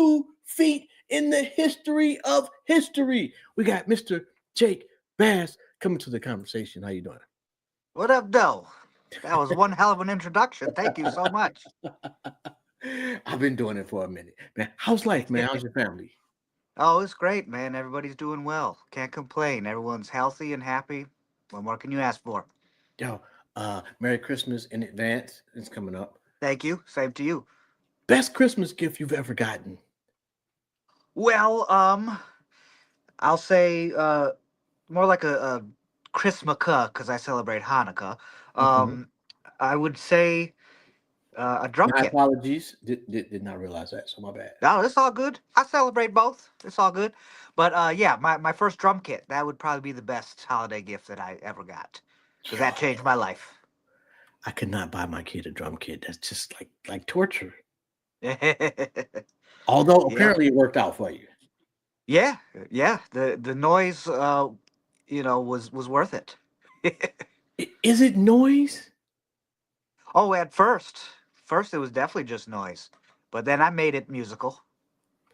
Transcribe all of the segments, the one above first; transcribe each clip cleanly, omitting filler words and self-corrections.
2 feet in the history of history. We got Mr. Jake Bass coming to the conversation. How you doing? What up, Doe? That was one hell of an introduction. Thank you so much. I've been doing it for a minute. Man, how's life, man? How's your family? Oh, it's great, man. Everybody's doing well. Can't complain. Everyone's healthy and happy. What more can you ask for? Yo, Merry Christmas in advance. It's coming up. Thank you. Same to you. Best Christmas gift you've ever gotten. Well, I'll say more like a Christmaka because I celebrate Hanukkah. Mhm. Um, I would say a drum My kit. apologies. Did not realize that, so my bad. No, it's all good. I celebrate both. It's all good. But yeah, my first drum kit, that would probably be the best holiday gift that I ever got because that changed my life. I could not buy my kid a drum kit. That's just like torture. Although Yeah, apparently it worked out for you. yeah, yeah. The noise, was worth it. Is it noise? Oh, at first it was definitely just noise, but then I made it musical.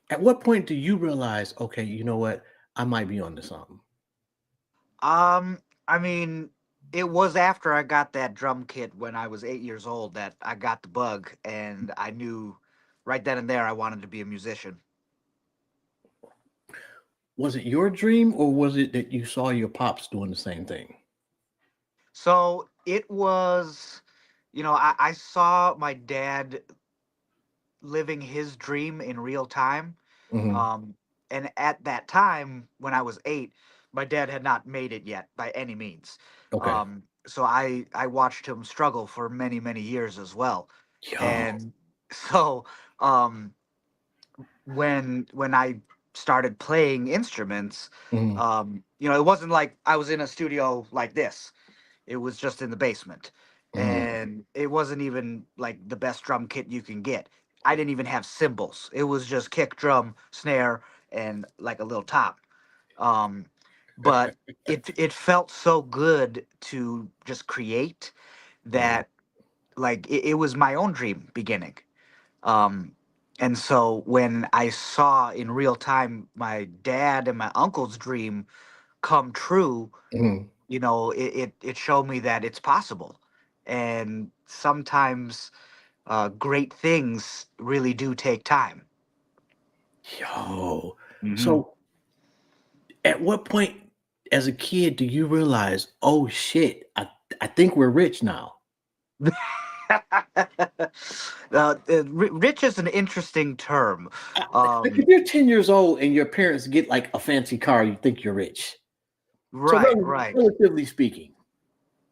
At what point do you realize, okay, you know what? I might be onto something. I mean, it was after I got that drum kit when I was 8 years old that I got the bug, and I knew right then and there I wanted to be a musician. Was it your dream or was it that you saw your pops doing the same thing? So it was, I saw my dad living his dream in real time. Hmm. Um, and at that time, when I was 8, my dad had not made it yet by any means. Okay. So I watched him struggle for many, many years as well. Yo. And so um, when I started playing instruments, Hmm. it wasn't like I was in a studio like this. It was just in the basement. Hmm. And it wasn't even like the best drum kit you can get. I didn't even have cymbals. It was just kick, drum, snare, and like a little top. Um, but it felt so good to just create Hmm. that like it was my own dream beginning. Um, and so when I saw in real time my dad and my uncle's dream come true, Hmm. it showed me that it's possible. And sometimes great things really do take time. Yo. Hmm. So at what point as a kid do you realize, oh shit, I think we're rich now? Rich is an interesting term. Like if Um, you're 10 years old and your parents get like a fancy car, you think you're rich. So right, right. relatively speaking.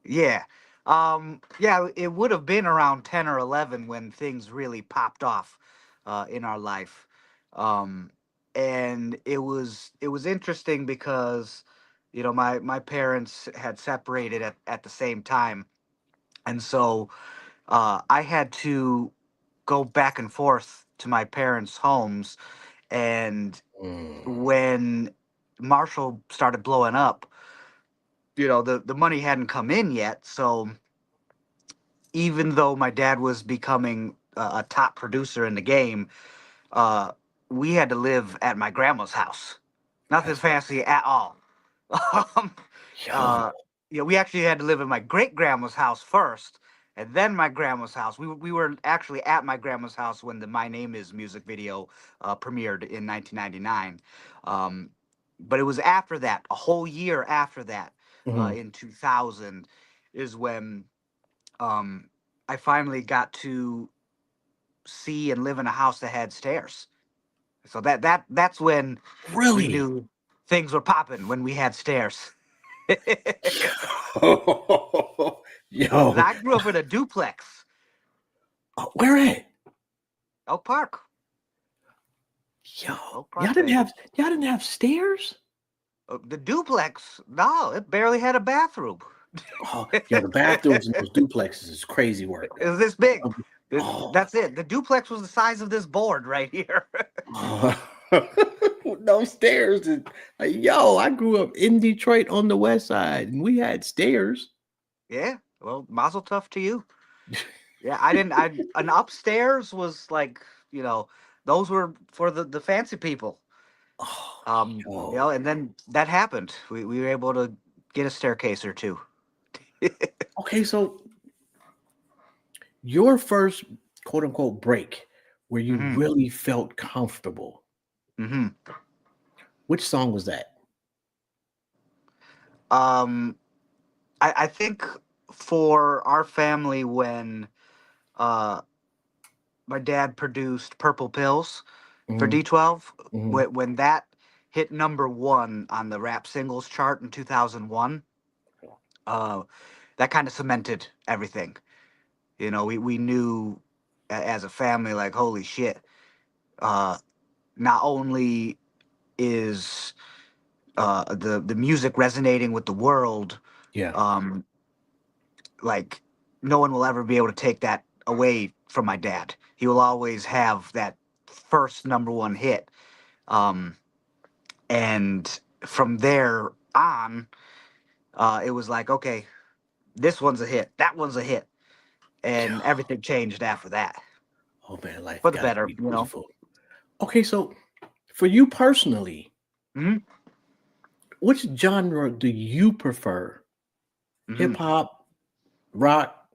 Yeah. Yeah, it would have been around 10 or 11 when things really popped off in our life. Um, and it was interesting because my parents had separated at the same time. And so I had to go back and forth to my parents' homes. And Mm. when Marshall started blowing up, the money hadn't come in yet. So even though my dad was becoming a top producer in the game, uh, we had to live at my grandma's house. Nothing That's fancy at all. um, yo. uh, we actually had to live in my great grandma's house first, and then my grandma's house. We were actually at my grandma's house when the "My Name Is" music video premiered in 1999. Um, but it was after that, a whole year after that, Mhm. in 2000, is when um, I finally got to see and live in a house that had stairs. So that's when we Really? knew things were popping when we had stairs. And Yo. I grew up in a duplex, Where at? Oak Park, Yo. Oak Park, baby. Y'all didn't have stairs? The duplex, no, it barely had a bathroom. Oh, yo, the bathrooms in those duplexes is crazy work. It was this big. Oh. That's it. The duplex was the size of this board right here. No stairs. Like, yo, I grew up in Detroit on the west side and we had stairs. Yeah. Well, mazel tov to you. Yeah, I didn't. An upstairs was like, you know, those were for the fancy people. Oh, You know, and then that happened. We were able to get a staircase or two. okay. So your first quote unquote break where you hmm really felt comfortable, hmm which song was that? Um, I think for our family when uh my dad produced Purple Pills for Hmm. D12, Hmm. when that hit number one on the rap singles chart in 2001, uh, that kind of cemented everything. You know, we knew as a family, like, holy shit, uh, not only is the music resonating with the world, Yeah. um, like no one will ever be able to take that away from my dad. He will always have that first number one hit. Um, and from there on, it was like, okay, this one's a hit, that one's a hit, and everything changed after that Oh man, life for the got to better, be you know. beautiful. Okay, so for you personally, hmm which genre do you prefer? hmm Hip hop, rock?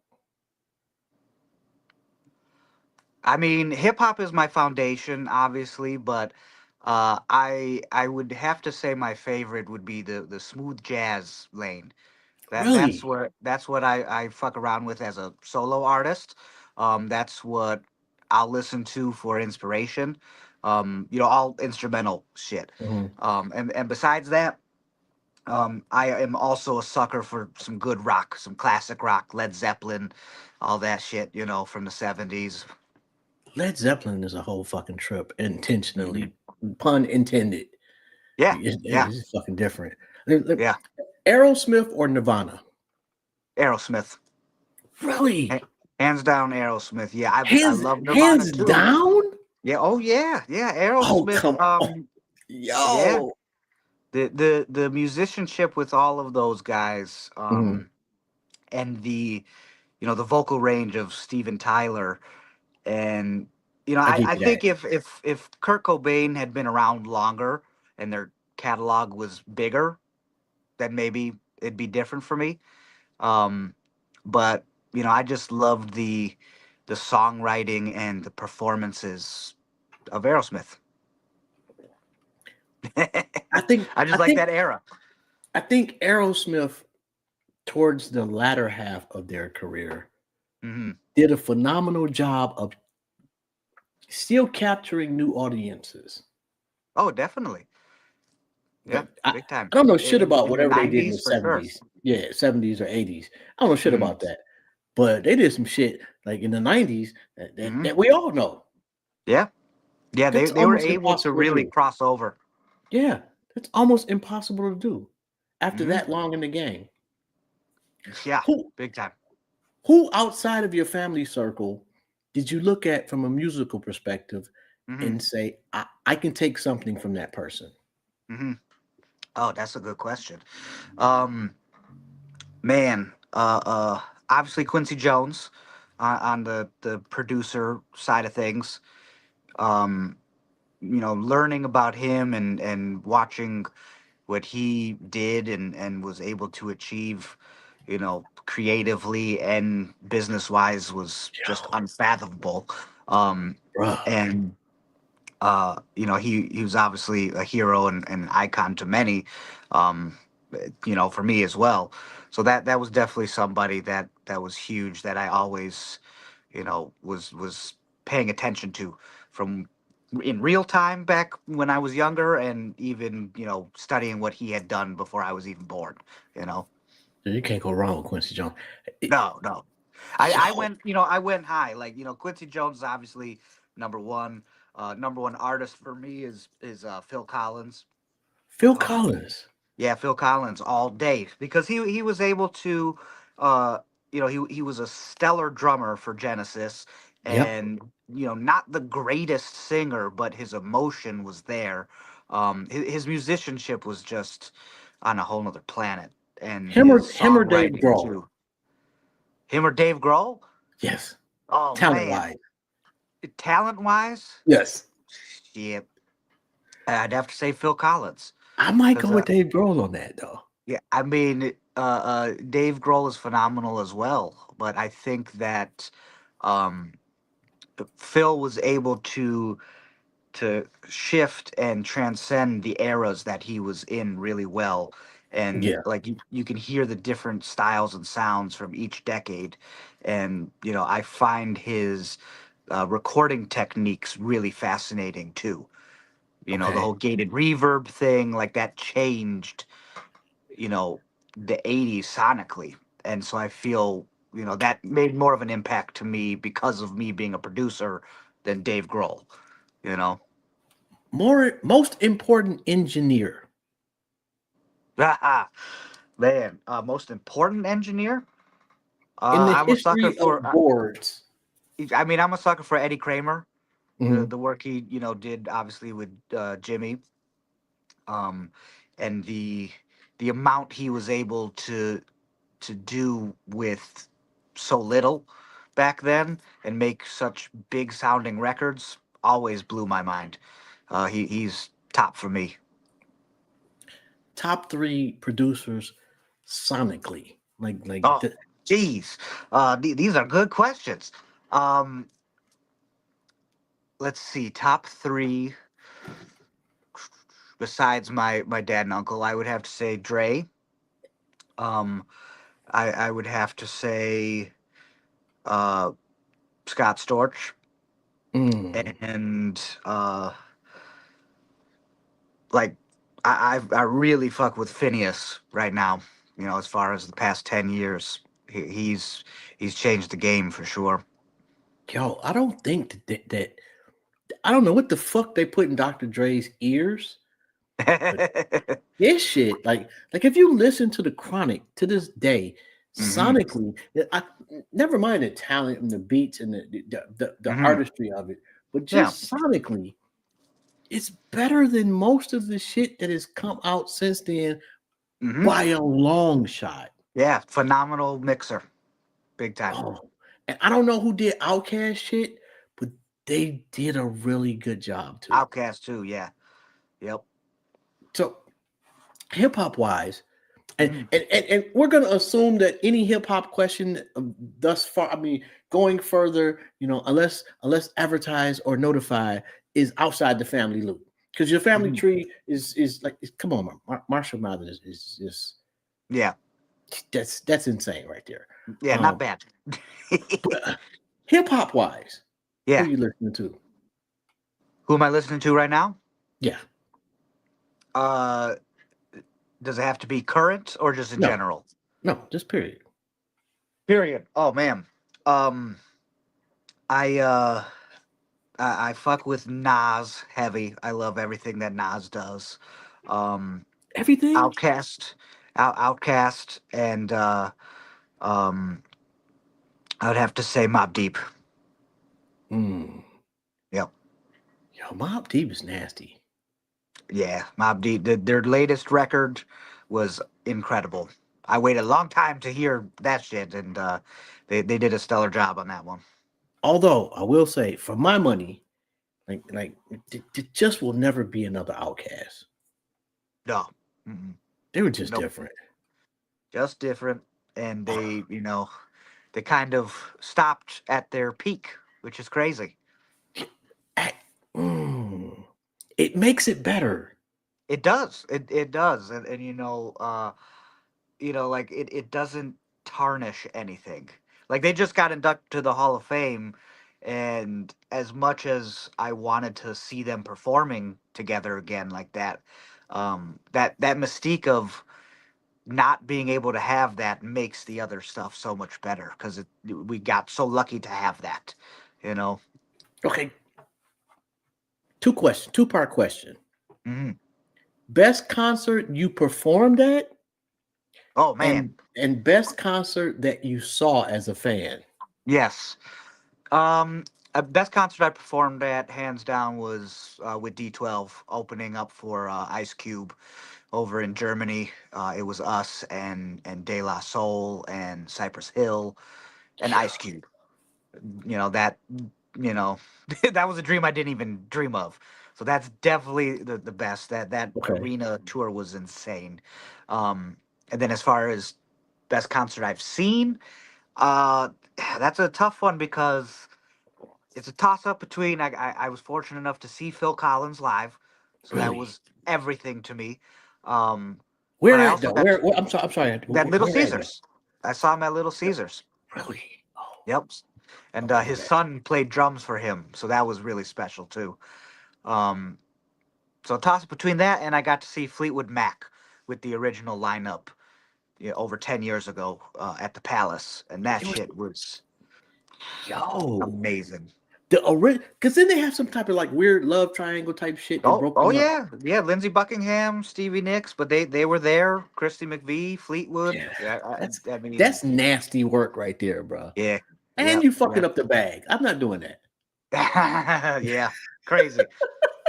I mean, hip hop is my foundation, obviously, but I would have to say my favorite would be the smooth jazz lane. That's Really? where that's what I fuck around with as a solo artist. That's what I'll listen to for inspiration. You know, all instrumental shit. Mhm. And besides that, I am also a sucker for some good rock, some classic rock, Led Zeppelin, all that shit. You know, from the '70s. Led Zeppelin is a whole fucking trip, hmm intentionally, pun intended. Yeah, yeah, It's fucking different. Look, yeah. Aerosmith or Nirvana? Aerosmith, Really? hands down, Aerosmith. Yeah, I Hands love Nirvana hands too. down? Yeah. Oh yeah, yeah. Oh, Aerosmith. come on. Yeah. Yo. The musicianship with all of those guys, Mhm. and the the vocal range of Steven Tyler, and I I give you that. think if Kurt Cobain had been around longer and their catalog was bigger, then maybe it'd be different for me. Um, but I just loved the songwriting and the performances of Aerosmith. I think I I just like think that era. I think Aerosmith towards the latter half of their career hmm did a phenomenal job of still capturing new audiences. Oh, definitely. Yeah, But I big time. don't know shit In about in the whatever they did in the '90s for sure. 70s. Yeah, 70s or 80s. I don't know shit hmm about that. But they did some shit like in the 90s that, that, hmm that we all know. Yeah, yeah. They That's they were almost able to impossible to really do. cross over. Yeah, that's almost impossible to do after hmm that long in the game. Yeah, Who big time. who outside of your family circle did you look at from a musical perspective hmm and say, I can take something from that person? hmm Oh, that's a good question. Um, Man, obviously Quincy Jones on the producer side of things. Um, learning about him and watching what he did and was able to achieve, creatively and business wise was just Yo, unfathomable. Um, bruh. and he was obviously a hero and an icon to many, um, for me as well. So that was definitely somebody that was huge that I always, was paying attention to from in real time back when I was younger, and even studying what he had done before I was even born. You know, You can't go wrong with Quincy Jones. It- no, no. I yo, went, I went high. Like, Quincy Jones is obviously number one. Number one artist for me is Phil Collins. Phil Um, Collins. yeah, Phil Collins all day because he was able to, uh, he was a stellar drummer for Genesis, Yep. and not the greatest singer, but his emotion was there. His musicianship was just on a whole nother planet, and his Him or Dave songwriting Grohl. too. Him or Dave Grohl? Yes. Oh Talent man, wise. talent wise, Yes. Shit, I'd have to say Phil Collins. I might go 'Cause, with Dave Grohl on that though. yeah, I mean, Dave Grohl is phenomenal as well, but I think that um, Phil was able to shift and transcend the eras that he was in really well. And Yeah. like you can hear the different styles and sounds from each decade. And, I find his recording techniques really fascinating too. The Okay. whole gated reverb thing, like that changed, you know, the 80s sonically. And so I feel, that made more of an impact to me because of me being a producer than Dave Grohl, you know? Most important engineer Man, most important engineer. in the I'm a sucker history for. of boards. I mean, I'm a sucker for Eddie Kramer. The Mhm. the work he did obviously with Jimmy, um, and the amount he was able to do with so little back then and make such big sounding records always blew my mind. He's top for me. Top three producers sonically. Oh, geez, these are good questions. Um, let's see, top three besides my dad and uncle. I would have to say Dre. Um, I would have to say uh, Scott Storch, Mm. and like I really fuck with Phineas right now. As far as the past 10 years, he's changed the game for sure. Yo, I don't think that I don't know what the fuck they put in Dr. Dre's ears, but this shit, like if you listen to the Chronic to this day, Hmm. sonically, never mind the talent and the beats and the Hmm. artistry of it, but Yeah. just sonically, it's better than most of the shit that has come out since then Hmm. by a long shot. Yeah. Phenomenal mixer, big time. Oh, and I don't know who did Outcast shit, but they did a really good job too. Outcast too. Yeah. Yep. So hip hop wise, and, Mhm. and we're gonna assume that any hip hop question thus far, I mean, going further, unless advertised or notified, is outside the family loop. Because your family Mhm. tree is like, come on, Marshall Mathers is just Yeah. that's insane right there. Yeah. Not Um, bad. but hip hop wise, who Yeah. you listening to? Who am I listening to right now? Yeah, Uh, does it have to be current or just in no, general? no, just period. Period. Oh man. Um, I uh, I fuck with Nas heavy. I love everything that Nas does. Um, Everything. Outcast, Outcast, and um, I would have to say Mob Deep. Mm. Yep. Yo, Mob Deep is nasty. Yeah, Mob Deep. Their latest record was incredible. I waited a long time to hear that shit, and they did a stellar job on that one. Although I will say, for my money, like it just will never be another Outcast. No, mm-mm. They were just Nope, different. just different, and they kind of stopped at their peak, which is crazy. At- mm, it makes it better. It does, it does, and like it doesn't tarnish anything. Like they just got inducted to the Hall of Fame, and as much as I wanted to see them performing together again like that, that mystique of not being able to have that makes the other stuff so much better because we got so lucky to have that, you know. Okay, two part question. Hmm. Best concert you performed at, Oh man, and best concert that you saw as a fan. yes. Um, Best concert I performed at, hands down, was with D12 opening up for Ice Cube over in Germany. It was us and De La Soul and Cypress Hill and Ice Cube. That. you know, that was a dream I didn't even dream of. So that's definitely the best. That Okay. arena tour was insane. Um, and then as far as best concert I've seen, uh, that's a tough one because it's a toss up between. I was fortunate enough to see Phil Collins live, so that Really? was everything to me. Um, but Where I at also though? got Where I'm sorry. I'm sorry. that Little Where at though? Caesars. I saw him at Little Caesars. Really? Oh, Yep. And okay. his Okay. son played drums for him, so that was really special too. Um, so toss between that, and I got to see Fleetwood Mac with the original lineup, over 10 years ago at the Palace, and that It was shit was yo. amazing. The original, because then they have some type of like weird love triangle type shit that Oh, broke oh them up. yeah, yeah. Lindsey Buckingham, Stevie Nicks, but they were there. Christy McVie, Fleetwood. Yeah, Yeah, that's I mean, that's nasty work right there, bro. yeah, And yeah, you fucking yeah, up the bag. I'm not doing that. yeah. Crazy.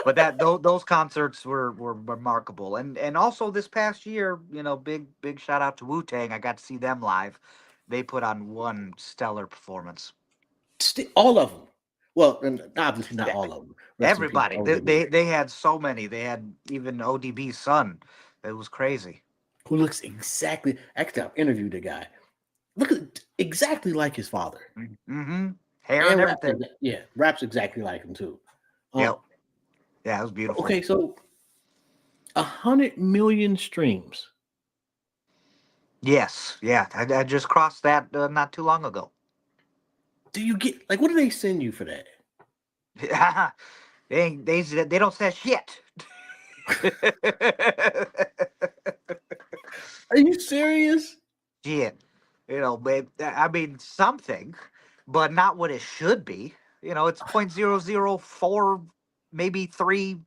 But those concerts were remarkable, and also this past year, big shout out to Wu Tang. I got to see them live. They put on one stellar performance. All of them. Well, and obviously not Yeah, all of them. Rest in peace, everybody. They, ODB, they they had so many. They had even ODB's son. It was crazy. who looks exactly. Actually, I've interviewed the guy. Look at exactly like his father, Mm-hmm. Hair and and raps. everything. Yeah, raps exactly like him too. Yep. Um. Yeah, it was beautiful. Okay, so 100 million streams. Yes. Yeah. I just crossed that not too long ago. Do you get like what do they send you for that? they don't say shit. Are you serious? Shit. But I mean something, but not what it should be. It's 0.004, maybe 3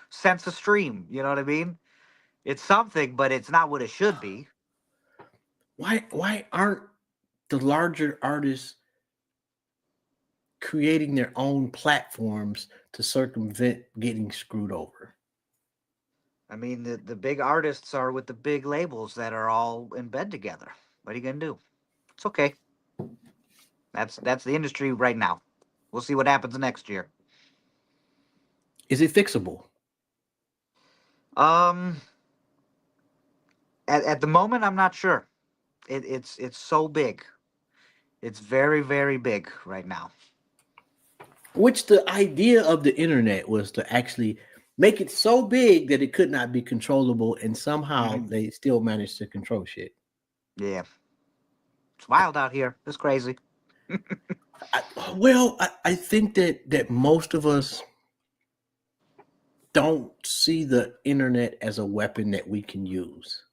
cents a stream. You know what I mean? It's something, but it's not what it should be. Why aren't the larger artists creating their own platforms to circumvent getting screwed over? I mean, the big artists are with the big labels that are all in bed together. What are you gonna do? It's okay. That's the industry right now. We'll see what happens next year. Is it fixable? Um, at the moment, I'm not sure. It's so big. It's very very big right now. Which the idea of the internet was to actually make it so big that it could not be controllable, and somehow Mhm. they still managed to control shit. Yeah, it's wild out here. It's crazy. I think that most of us don't see the internet as a weapon that we can use.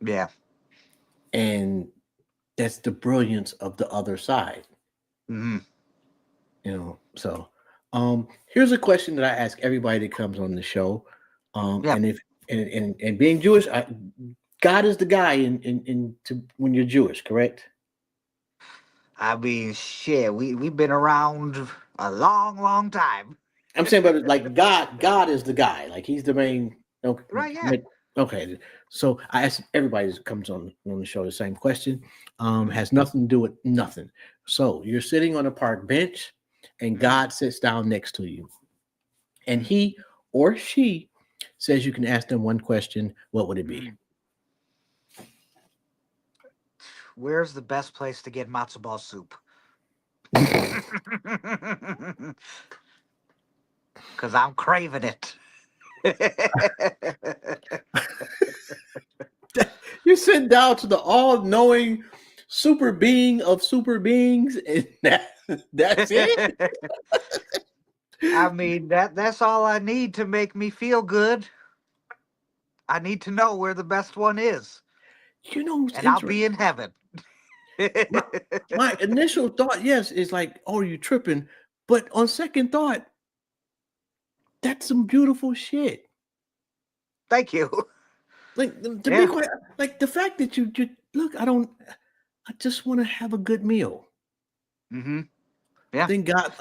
Yeah. And that's the brilliance of the other side, Hmm. So here's a question that I ask everybody that comes on the show. Yeah. And if and being Jewish, God is the guy when you're Jewish, correct? I mean, shit. We've been around a long, long time. I'm saying, but like God is the guy. Like he's the main. Right? Yeah. Okay. So I ask everybody that comes on the show the same question. Mhm. Has nothing to do with nothing. So you're sitting on a park bench, and Mhm. God sits down next to you, and Mhm. he or she says you can ask them one question. What would it be? Mhm. Where's the best place to get matzo ball soup? Because I'm craving it. You sit down to the all-knowing super being of super beings, and that's it. I mean, that's all I need to make me feel good. I need to know where the best one is, You know what's and I'll interesting? be in heaven. My my initial thought, yes, is like, oh, you tripping. But on second thought, that's some beautiful shit. Thank you. Like to be Yeah. quite like the fact that you look, I just want to have a good meal. Hmm. Yeah.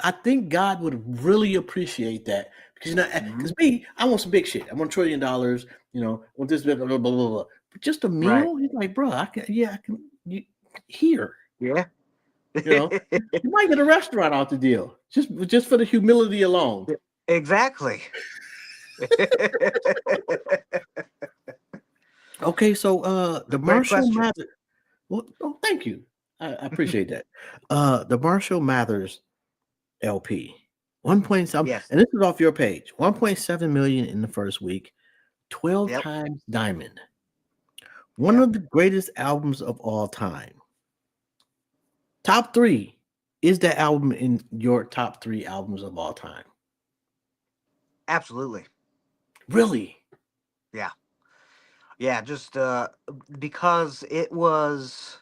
I think God would really appreciate that because Hmm. because me, I want some big shit. I want $1 trillion. I want this blah, blah, blah, blah, blah. But just a Right. meal, he's like, bro, I can, yeah, I can. Here, Yeah. You know, you might get a restaurant out the deal just for the humility alone. Exactly. Okay, so the Great Marshall question. Mathers. Well, oh, thank you. I appreciate that. The Marshall Mathers LP, 1.7, Yes. and this is off your page. 1.7 million in the first week, 12 Yep. times diamond. One Yep. of the greatest albums of all time. Top three. Is that album in your top three albums of all time? Absolutely. Really? Yeah. Yeah. Just because it was,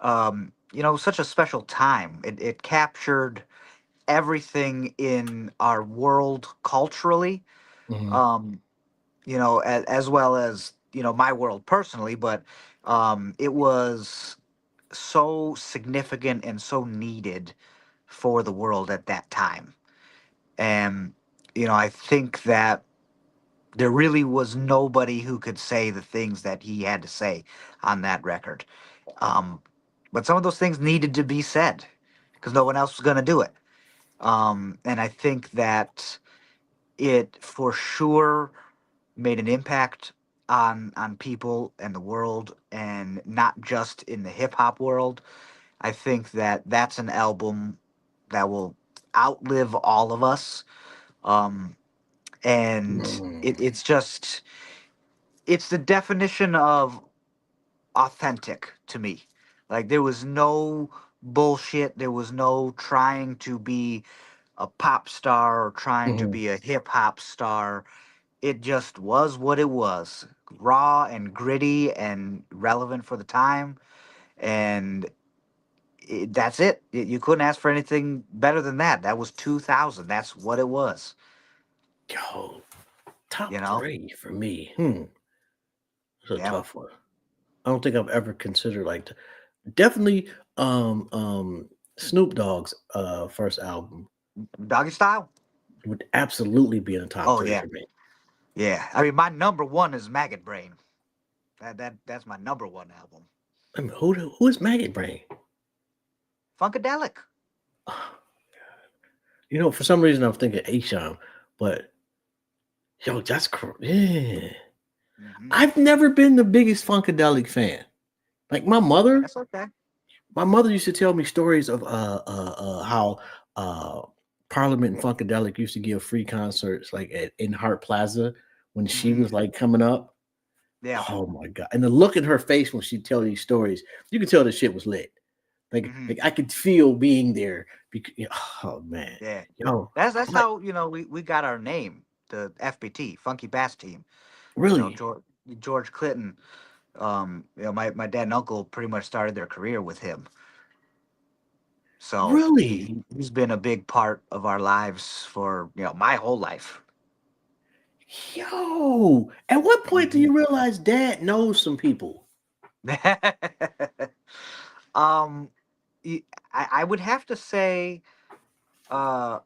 such a special time. It captured everything in our world culturally, Mhm. um, as well as, my world personally, but it was so significant and so needed for the world at that time. And, I think that there really was nobody who could say the things that he had to say on that record. Um, but some of those things needed to be said because no one else was going to do it. And I think that it for sure made an impact on people and the world, and not just in the hip hop world. I think that that's an album that will outlive all of us. Um, and Mm. it's the definition of authentic to me. Like there was no bullshit. There was no trying to be a pop star or trying to Mhm. be a hip hop star. It just was what it was, raw and gritty and relevant for the time. And that's it. You couldn't ask for anything better than that. That was 2000. That's what it was. Yo, You top know? three for me. It's a Yeah. tough one. I don't think I've ever considered like definitely Snoop Dogg's first album Doggy style. would absolutely be in the top Oh three yeah, for me. yeah. I mean, my number one is Maggot Brain. That's my number one album. I mean, who is Maggot Brain? Funkadelic. You know, for some reason I'm thinking Asham, but yo, yeah. Hmm. I've never been the biggest Funkadelic fan. Like That's okay. my mother used to tell me stories of how uh Parliament and Funkadelic used to give free concerts like in Hart Plaza when she Hmm. was like coming up. Yeah. Oh my god! And the look in her face when she'd tell these stories, you could tell the shit was lit. Hmm. Like I could feel being there. Because, oh man, Yeah. yo, That's but how we got our name, the FBT, Funky Bass Team. really, George Clinton. My dad and uncle pretty much started their career with him. So really, he's been a big part of our lives for my whole life. yo. At what point do Hmm. you realize Dad knows some people? um, I would have to say uh,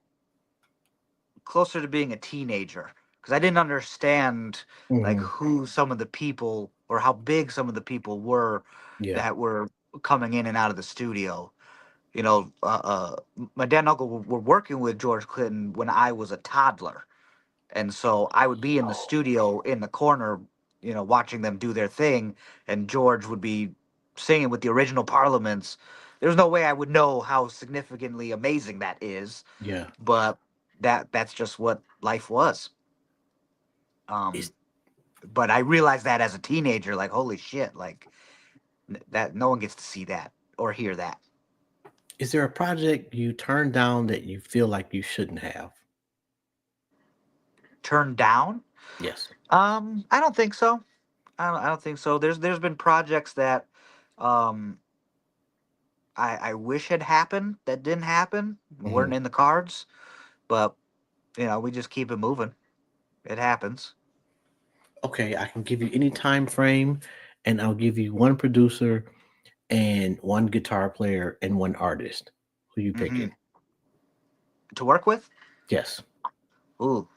closer to being a teenager because I didn't understand like Mhm. who some of the people or how big some of the people were Yeah. that were coming in and out of the studio. My dad and uncle were working with George Clinton when I was a toddler. And so I would be in the Oh, studio in the corner, watching them do their thing, and George would be singing with the original Parliaments. There's no way I would know how significantly amazing that is, yeah. but that's just what life was. Um, Is but I realized that as a teenager, like holy shit, like that no one gets to see that or hear that. is there a project you turned down that you feel like you shouldn't have? Turned down? Yes. I don't think so. I don't think so. There's been projects that um I wish had happened that didn't happen, weren't Mhm. in the cards, but we just keep it moving. It happens. Okay, I can give you any time frame, and I'll give you one producer and one guitar player and one artist. Who you Hmm. picking? To work with. Yes. Ooh,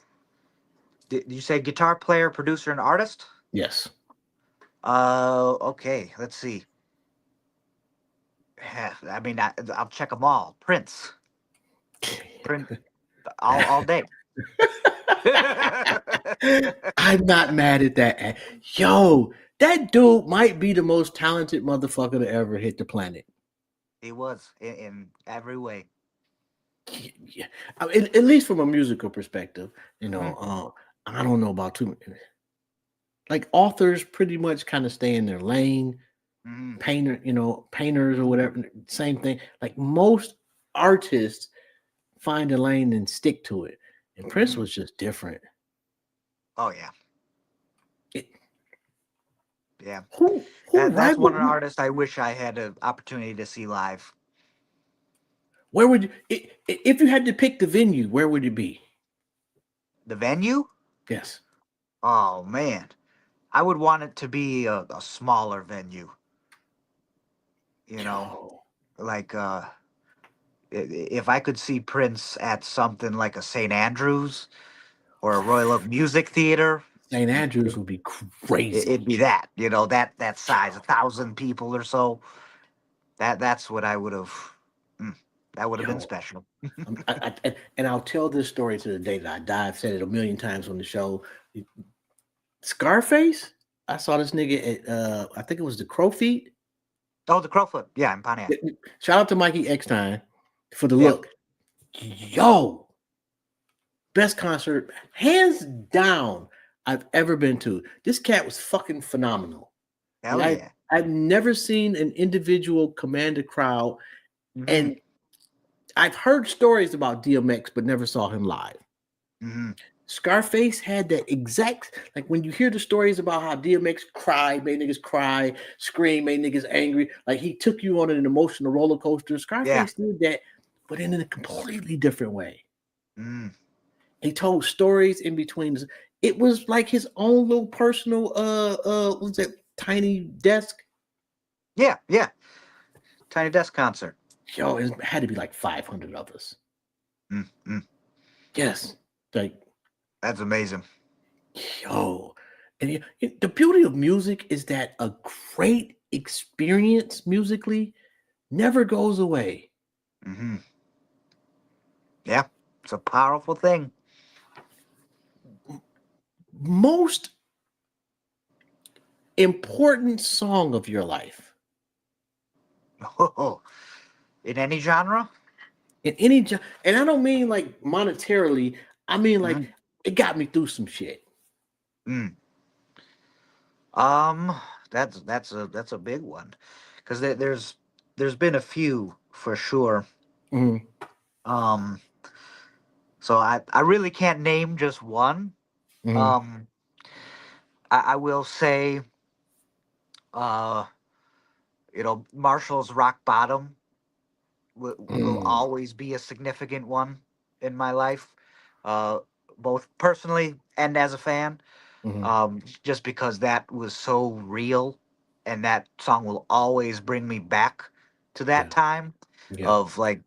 did you say guitar player, producer, and artist? Yes. Okay. Let's see. I mean, I'll check them all. Prince, all day. I'm not mad at that. Yo, that dude might be the most talented motherfucker to ever hit the planet. He was in every way. Yeah, at least from a musical perspective, Hmm. I don't know about too many. Like authors pretty much kind of stay in their lane. Hmm. Painters or whatever, same thing. Like most artists find a lane and stick to it. And Prince Hmm. was just different. Oh yeah, It, yeah. who That's one rivaled? artist I wish I had an opportunity to see live. Where would you, if you had to pick the venue? Where would it be? The venue? Yes. Oh man, I would want it to be a smaller venue. You know, Yo, like if I could see Prince at something like a St. Andrews or a Royal Oak Music Theater, St. Andrews it, would be crazy. it'd be that. That size, 1,000 people or so. That's what I would have. Mm, that would have been Yo, special. and I'll tell this story to the day that I die. I've said it a million times on the show. Scarface. I saw this nigga at I think it was the Crow Feet. Oh, the Crowfoot, yeah, in Pontiac. Shout out to Mikey Eckstein for the Yeah. look. Yo, best concert, hands down, I've ever been to. This cat was fucking phenomenal. Like Hell yeah. I've never seen an individual command a crowd, Hmm. and I've heard stories about DMX, but never saw him live. Hmm. Scarface had that exact, like when you hear the stories about how DMX cried, made niggas cry, scream, made niggas angry, like he took you on an emotional roller coaster. Yeah. Scarface did that, but in a completely different way. Mm. He told stories in between. It was like his own little personal what's that tiny desk? Yeah. Yeah. Tiny Desk concert. Yo, it had to be like 500 of us. Mm. Mm. Yes. Like, That's amazing. yo. And the beauty of music is that a great experience musically never goes away. Hmm. Yeah. It's a powerful thing. Most important song of your life In any genre. in any and I don't mean like monetarily, I mean like Hmm. it got me through some shit. Mm. Um, that's a big one, because there's been a few for sure. Mhm, Um, so I really can't name just one. mhm, Um, I will say, uh, Marshall's Rock Bottom will mm, always be a significant one in my life, uh, both personally and as a fan. mhm. Just because that was so real, and that song will always bring me back to that Yeah, time yeah, of like,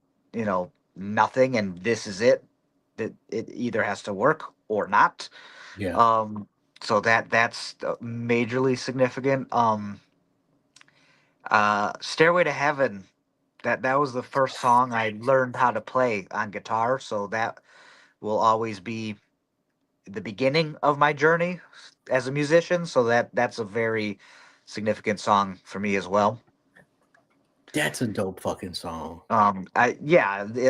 nothing, and this is it. That it either has to work or not. yeah. Um, so that's majorly significant. Stairway to Heaven. That was the first song I learned how to play on guitar, so that will always be the beginning of my journey as a musician. So that's a very significant song for me as well. That's a dope fucking song.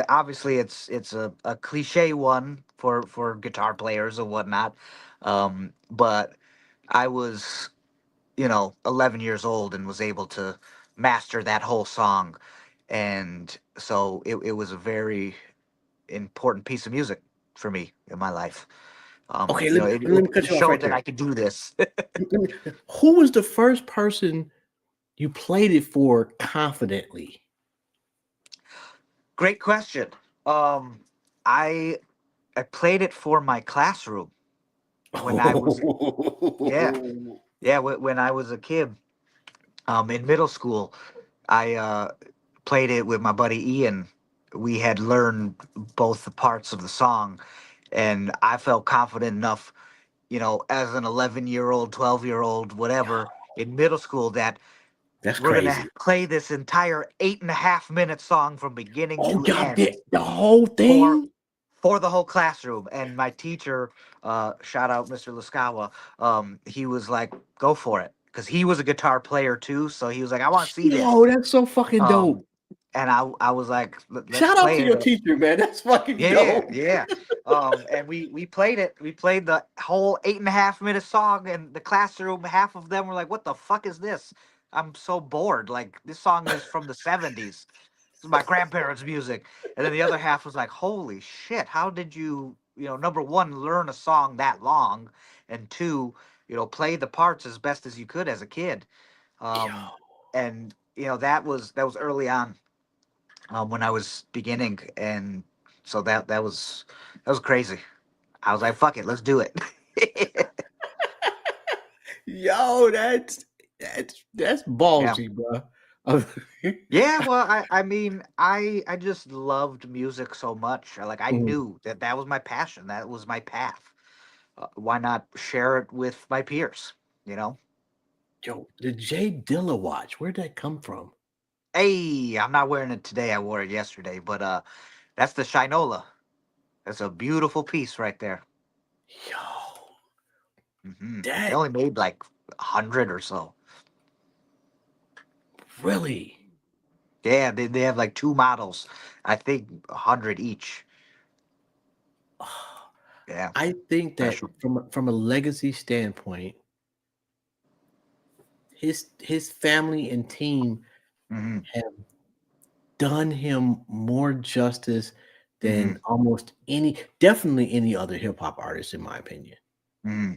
Obviously it's a cliche one for guitar players and whatnot. But I was 11 years old and was able to master that whole song, and so it was a very important piece of music for me in my life. Okay, let me cut It you off right showed that there. I could do this. Who was the first person you played it for confidently? Great question. Um, I I played it for my classroom when I was yeah yeah when I was a kid. In middle school, I played it with my buddy Ian. We had learned both the parts of the song, and I felt confident enough, as an 11-year-old, 12-year-old, whatever, in middle school, that That's We're gonna crazy. play this entire 8.5 minute song from beginning Oh, to y'all did end the whole for thing? for the whole classroom. And my teacher, shout out Mr. Laskawa, he was like, "Go for it," because he was a guitar player too. So he was like, "I want to see Yo, this." that's so fucking Um, dope. and I was like, Let's Shout out play to it." your teacher, man. That's fucking Yeah, dope. yeah. And we played it. We played the whole 8.5 minute song, and the classroom, half of them were like, "What the fuck is this? I'm so bored. Like, this song is from the '70s. This is my grandparents' music." And then the other half was like, "Holy shit! How did you, number one, learn a song that long, and two, play the parts as best as you could as a kid?" Um, Yo, and that was early on, when I was beginning, and so that was crazy. I was like, "Fuck it, let's do it." yo, that's Yeah, ballsy, bro. yeah. Well, I mean, I just loved music so much. I Mhm. knew that that was my passion. That was my path. Why not share it with my peers? You know. Yo, the Jay Dilla watch, where'd that come from? Hey, I'm not wearing it today. I wore it yesterday, but that's the Shinola. That's a beautiful piece right there. Yo, They that only made like 100 or so. really. Yeah, they have like two models. I think 100 each. Yeah, I think that special. from a legacy standpoint, his family and team Hmm. have done him more justice Hmm. than almost definitely any other hip hop artist, in my opinion. Hmm.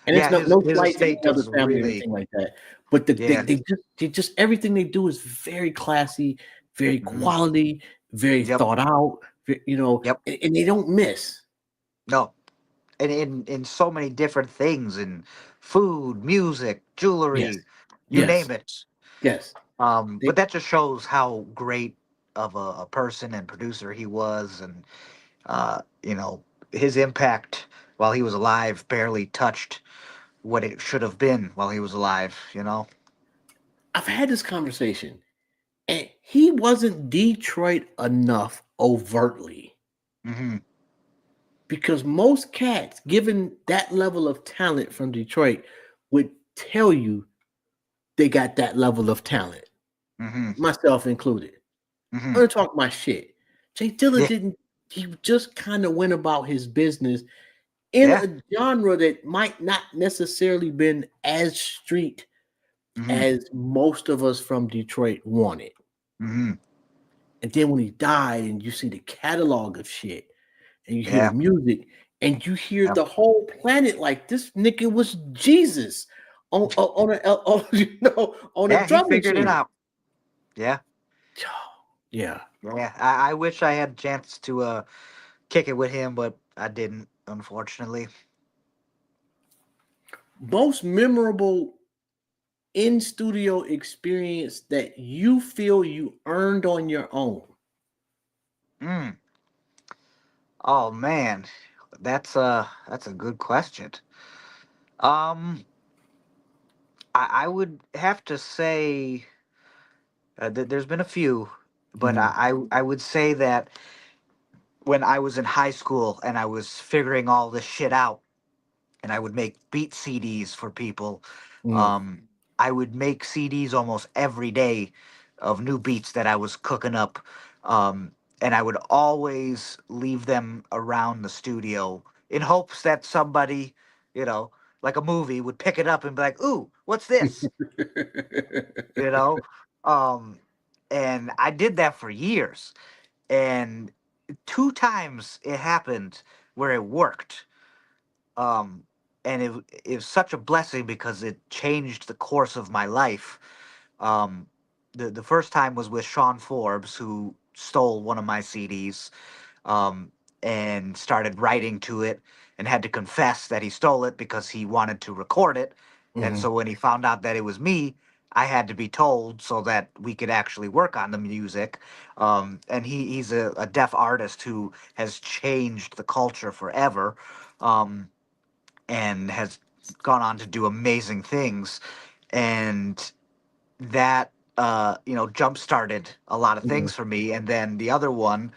And it's Yeah, no his no his slight to estate any other does family or really. anything like that. But Yeah. they just everything they do is very classy, very Hmm. quality, very Yep. thought out. Yep. And they don't miss. No, and in so many different things, in food, music, Yes, jewelry, you yes, name it. yes. But They that just shows how great of a person and producer he was, and his impact while he was alive barely touched what it should have been while he was alive. I've had this conversation, and he wasn't Detroit enough overtly. Hmm. Because most cats, given that level of talent from Detroit, would tell you they got that level of talent, Hmm. myself included. Hmm. I'm gonna talk my shit. Jay Dilla Yeah. didn't, he just kind of went about his business in Yeah. a genre that might not necessarily been as street Hmm. as most of us from Detroit wanted. Hmm. And then when he died, and you see the catalog of shit, and you hear the Yeah. music, and you hear Yeah. the whole planet like this nigga was Jesus on a Yeah. He drum figured it machine. out. Yeah. Yeah. Yeah. I wish I had a chance to kick it with him, but I didn't, unfortunately. Most memorable in studio experience that you feel you earned on your own. Mm. Oh man, that's a good question. Um, I would have to say there's been a few, but Mhm, I would say that when I was in high school and I was figuring all this shit out, and I would make beat CDs for people. mhm. Um, I would make CDs almost every day of new beats that I was cooking up. Um, and I would always leave them around the studio in hopes that somebody, like a movie, would pick it up and be like, "Ooh, what's this?" You know? Um, and I did that for years. And two times it happened where it worked, um, and it was such a blessing because it changed the course of my life. Um, the first time was with Sean Forbes, who stole one of my CDs, um, and started writing to it, and had to confess that he stole it because he wanted to record it. And Mhm. so when he found out that it was me, I had to be told so that we could actually work on the music. And he's a deaf artist who has changed the culture forever. Um, and has gone on to do amazing things. And that jump started a lot of Mhm. things for me. And then the other one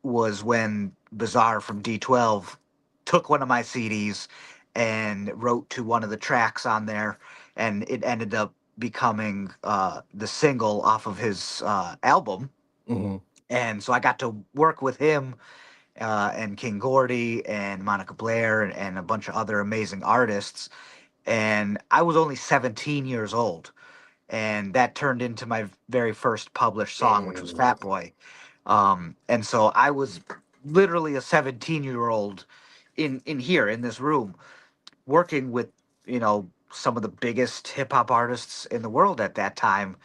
was when Bizarre from D12 took one of my CDs and wrote to one of the tracks on there, and it ended up becoming the single off of his album. Mhm. And so I got to work with him and King Gordy and Monica Blair and a bunch of other amazing artists. And I was only 17 years old, and that turned into my very first published song, which was Mm. Fat Boy. And so I was literally a 17-year-old in here in this room working with some of the biggest hip hop artists in the world at that time,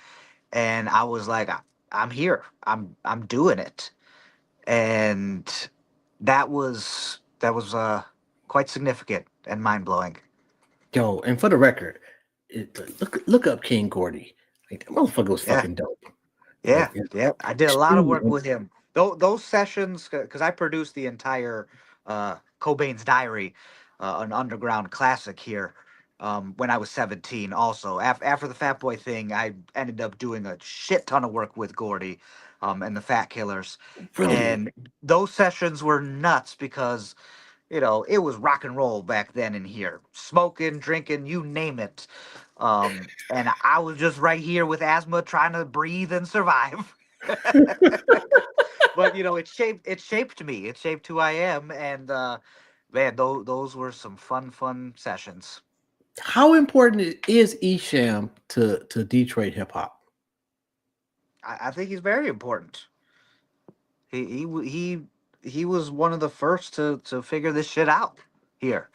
and I was like, I'm here, I'm doing it, and that was quite significant and mind blowing. Yo, and for the record, look up King Gordy. Like that motherfucker was Yeah, fucking dope. yeah, Like yeah. I did a lot of work extremely. with him. Those sessions, because I produced the entire Cobain's Diary, an underground classic here, when I was 17. Also, after the Fat Boy thing, I ended up doing a shit ton of work with Gordy, and the Fat Killers, Really? and those sessions were nuts because it was rock and roll back then in here, smoking, drinking, you name it. And I was just right here with asthma, trying to breathe and survive. But it shaped me. It shaped who I am, and man, those were some fun sessions. How important is Esham to Detroit hip hop? I think he's very important. He was one of the first to figure this shit out here.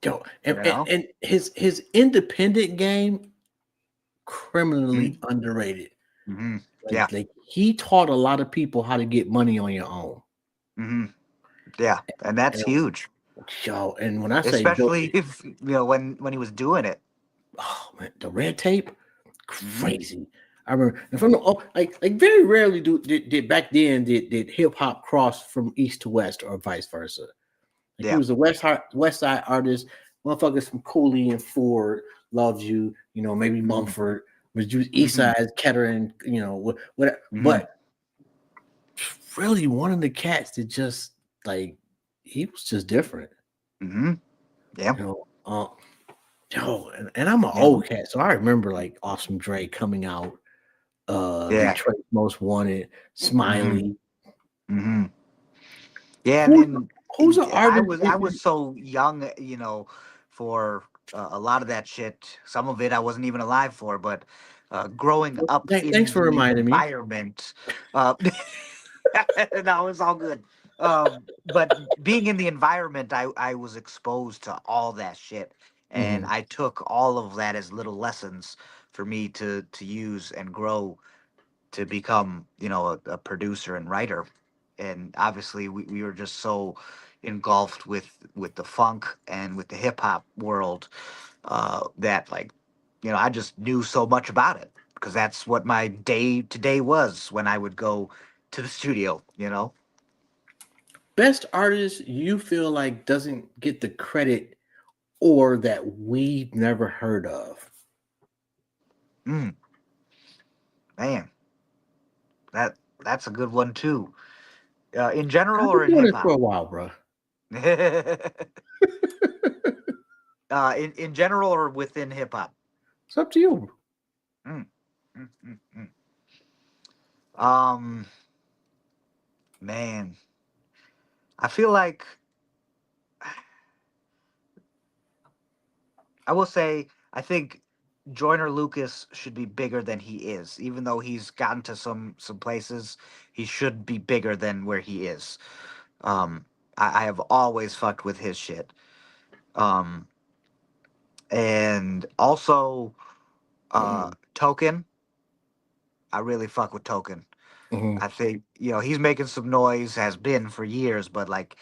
Yo, You know. and his independent game criminally Mm-hmm. underrated. Hmm. Yeah. Like he taught a lot of people how to get money on your own. Hmm. Yeah, and that's And huge, yo, and when I say especially if when he was doing it. oh man, the red tape, Hmm. crazy. I remember, and from the like very rarely did back then did hip hop cross from east to west or vice versa. Like he Yeah. was a West Side artist. Motherfuckers from Cooley and Ford loved you. Maybe Hmm. Mumford was you East Hmm. Side, Kettering. What? Hmm. But really, one of the cats that just like he was just different. Hmm. Yeah. You know. Yo, and I'm an Yeah. old cat, so I remember like Awesome Dre coming out, Yeah. Detroit Most Wanted, Hmm. Smiley. Hmm. Yeah, Who's who's an I artist? was so young, for a lot of that shit. Some of it I wasn't even alive for, but growing up Thanks in for the reminding me. environment, no, it's all good. But being in the environment, I was exposed to all that shit, and Mhm. I took all of that as little lessons for me to use and grow to become a producer and writer. And obviously we were just so engulfed with the funk and with the hip hop world, that, like, I just knew so much about it because that's what my day to day was when I would go to the studio. Best artist you feel like doesn't get the credit or that we've never heard of? Mm, man, that's a good one too. In general I've or been in doing hip this for hop? a while, bro. In general or within hip hop? It's up to you. Mm, mm, mm, mm. Um, Man, I feel like I will say I think Joyner Lucas should be bigger than he is. Even though he's gotten to some places, he should be bigger than where he is. I have always fucked with his shit. Um, and also Mhm. Token. I really fuck with Token. Mhm. I think he's making some noise, has been for years, but like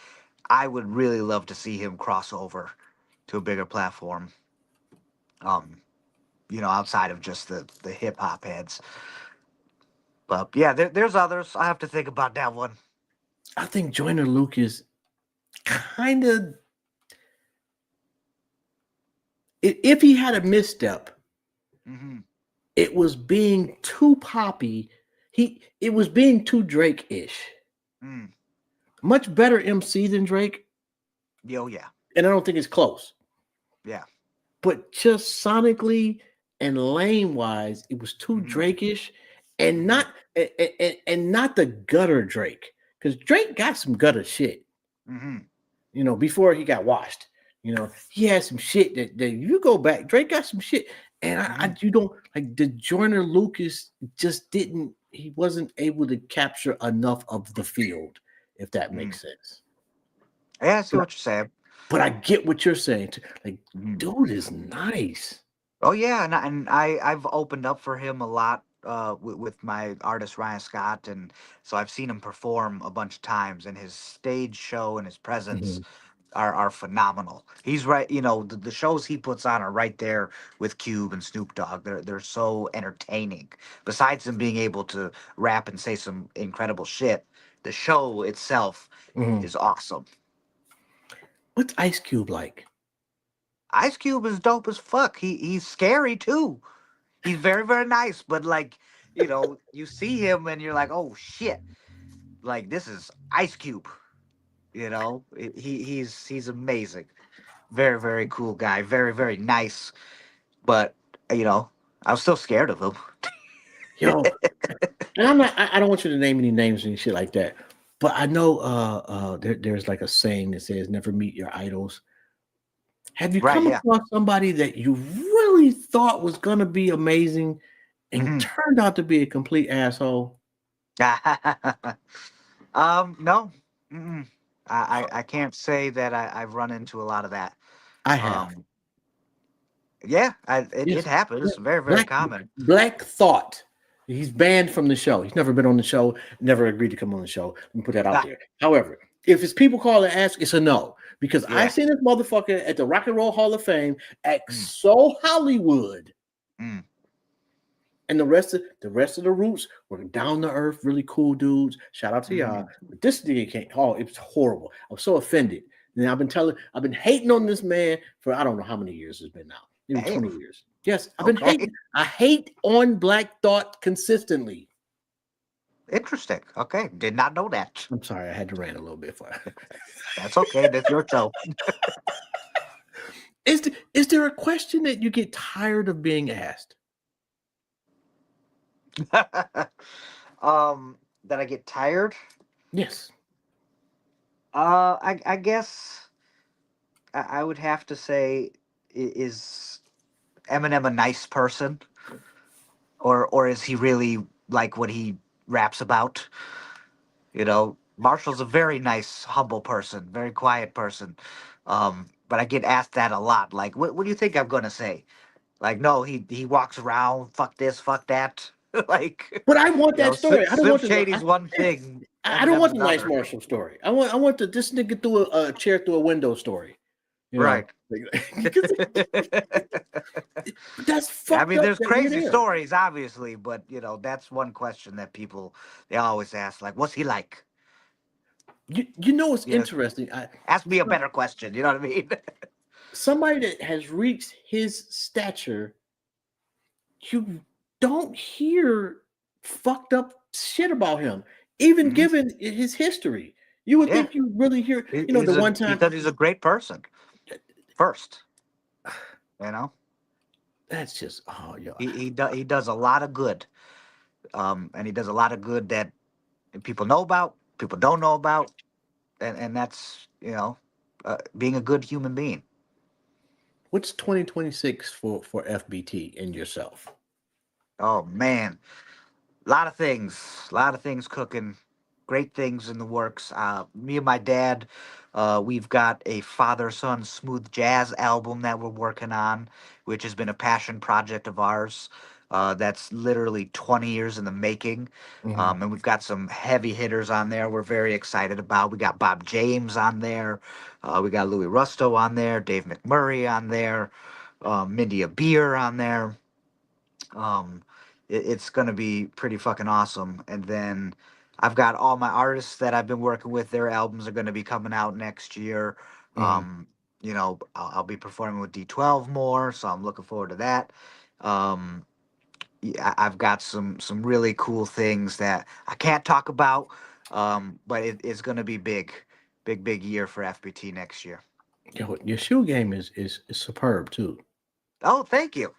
I would really love to see him cross over to a bigger platform. Um, outside of just the hip hop heads. But yeah, there's others. I have to think about that one. I think Joyner Lucas kind of, if he had a misstep, Mm-hmm. It was being too poppy. It was being too Drake-ish. Mm. Much better MC than Drake, Oh yeah. and I don't think it's close. Yeah. But just sonically and lane wise, it was too Mm-hmm. Drake-ish, and Mm-hmm. and not the gutter Drake, because Drake got some gutter shit. Mm-hmm. Before he got washed. He had some shit that you go back. Drake got some shit, and Mm-hmm. you don't like the Joyner Lucas just didn't. He wasn't able to capture enough of the field, if that Mm-hmm. makes sense. Yeah, I see But what you're saying. but I get what you're saying. Like, Mm-hmm. dude is nice. Oh yeah, I've opened up for him a lot with my artist Ryan Scott, and so I've seen him perform a bunch of times, and his stage show and his presence Mhm. are phenomenal. He's right, the shows he puts on are right there with Cube and Snoop Dogg. They're so entertaining. Besides him being able to rap and say some incredible shit, the show itself Mhm. is awesome. What's Ice Cube like? Ice Cube is dope as fuck. He's scary too. He's very, very nice, but like, you see him and you're like, oh shit, like this is Ice Cube. He's amazing. Very, very cool guy. Very, very nice. But I was still scared of him. Yo, and I'm not. I don't want you to name any names and shit like that. But I know there's like a saying that says never meet your idols. Have you Right? come Yeah. across somebody that you really thought was gonna be amazing and Hmm. turned out to be a complete asshole? No. Mm-mm. I can't say that I've run into a lot of that. I have. Um. Yeah. It Yes. happens. Yeah. It's very, very Black common. Black Thought. He's banned from the show. He's never been on the show, never agreed to come on the show. Let me put that out Ah, there. However, if it's people call and ask, it's a no. Because I yeah. seen this motherfucker at the Rock and Roll Hall of Fame at Mm, So Hollywood. mm, And the rest of the roots were down to earth, really cool dudes. Shout out to y'all. mm. But this nigga can't. Oh, it was horrible. I was so offended. And I've been hating on this man for I don't know how many years it's been now. Maybe Damn. 20 years. Yes, I've been Okay. hating. I hate on Black Thought consistently. Interesting. Okay. Did not know that. I'm sorry, I had to rant a little bit for That's okay. That's your show. is there a question that you get tired of being asked? That I get tired. Yes. I guess I would have to say, is Eminem a nice person, or is he really like what he raps about? Marshall's a very nice, humble person, very quiet person. But I get asked that a lot. Like, what do you think I'm gonna say? Like, no, he walks around, fuck this, fuck that. Like, But I want that story. I don't Slim want the Shady's one thing, I don't Eminem's want the nice another. Marshall story. I want this nigga through a chair through a window story. You know, Right. because that's I fucked mean, up there's that we're crazy there. stories, obviously, but that's one question that people they always ask, like, "What's he like?" You know what's You know, interesting? ask me a better question. You know what I mean? Somebody that has reached his stature, you don't hear fucked up shit about him, even Hmm. given his history. You would Yeah, think you really hear, the he's a one time because he's a great person. First, you know, that's just oh yo. he does a lot of good, and he does a lot of good that people know about, people don't know about, and that's being a good human being. What's 2026 for FBT and yourself? Oh man, a lot of things cooking, great things in the works. Me and my dad, we've got a father-son smooth jazz album that we're working on, which has been a passion project of ours. That's literally 20 years in the making. Mhm. And we've got some heavy hitters on there we're very excited about. We got Bob James on there. We got Louis Rusto on there, Dave McMurray on there, Mindy Beer on there. Um, it's gonna be pretty fucking awesome. And then I've got all my artists that I've been working with. Their albums are gonna be coming out next year. Mhm. I'll be performing with D12 more, so I'm looking forward to that. Um, yeah, I've got some really cool things that I can't talk about, but it's going to be big, big year for FBT next year. Yo, your shoe game is superb too. Oh, thank you.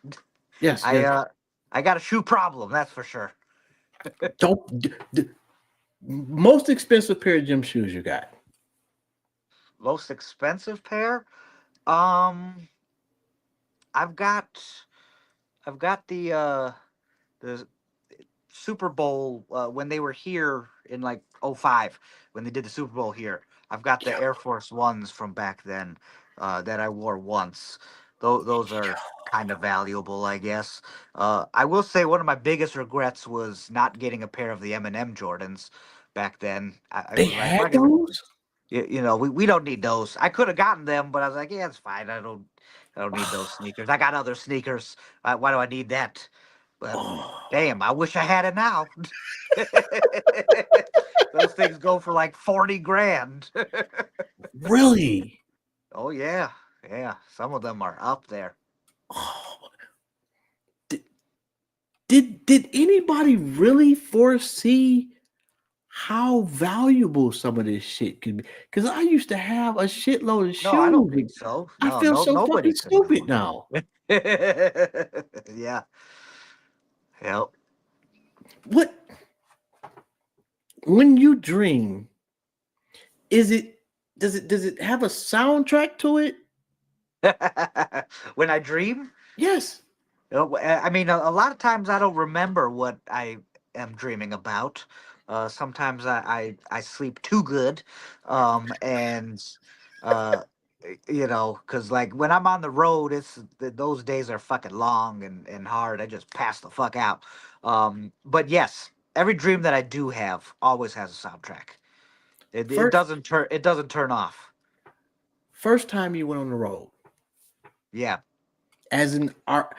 Yes, I yes. uh I got a shoe problem, that's for sure. Don't most expensive pair of gym shoes you got. Most expensive pair? Um, I've got I've got the Super Bowl when they were here in like '05 when they did the Super Bowl here. I've got the Yeah. Air Force Ones from back then that I wore once. Those are kind of valuable, I guess. I will say one of my biggest regrets was not getting a pair of the Eminem Jordans back then. I They was like, had fuck it, those? we don't need those. I could have gotten them, but I was like, yeah, it's fine. I don't need those sneakers. I got other sneakers. Why do I need that? But Oh, damn, I wish I had it now. Those things go for like 40 grand. really? Oh yeah, yeah. Some of them are up there. Oh, did, did anybody really foresee how valuable some of this shit could be? Because I used to have a shitload of No, I don't shoes. think And so. I No, feel no, so nobody fucking could have. stupid now. Yeah. Yep. What when you dream, is it does it have a soundtrack to it? When I dream, Yes. I mean, a lot of times I don't remember what I am dreaming about. Sometimes I sleep too good, and uh, because like when I'm on the road, those days are fucking long and hard. I just pass the fuck out. But yes, every dream that I do have always has a soundtrack. It First doesn't turn off. first time you went on the road Yeah, as an art